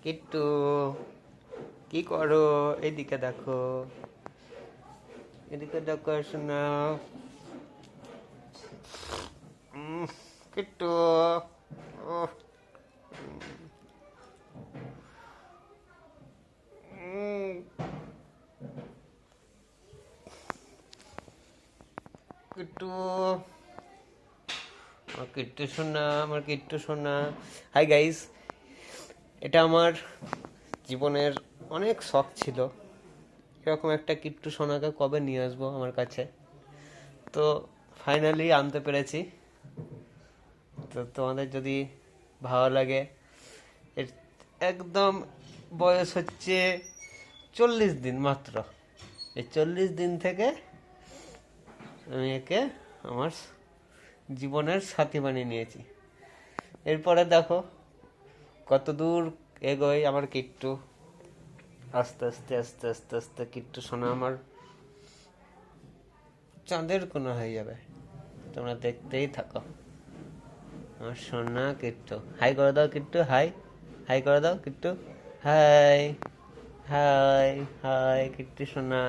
কিট্টু, কি করো? এদিকে দেখো, এদিকে দেখো, শোনা। কিট্টু, ওহ, উম, কিট্টু, আমার কিট্টু শোনা, আমার কিট্টু শোনা। হাই গাইস, এটা আমার জীবনের অনেক শখ ছিল এরকম একটা কিট্টু সোনাকে কবে নিয়ে আসবো আমার কাছে। তো ফাইনালি আনতে পেরেছি। তো তোমাদের যদি ভালো লাগে, এর একদম বয়স হচ্ছে 40 দিন মাত্র। এই 40 দিন থেকে আমি একে আমার জীবনের সাথী বানিয়ে নিয়েছি। এরপরে দেখো কত দূর এগোয় আমার কিট্টু। আস্তে আস্তে আস্তে আস্তে আস্তে কিট্টু সোনা আমার চাঁদের কোনো হয়ে যাবে। তোমরা দেখতেই থাকো। আমার সোনা কিট্টু, হাই করে দাও কিট্টু, হাই। হাই করে দাও Kittu, hi. Hi hi Kittu সোনা।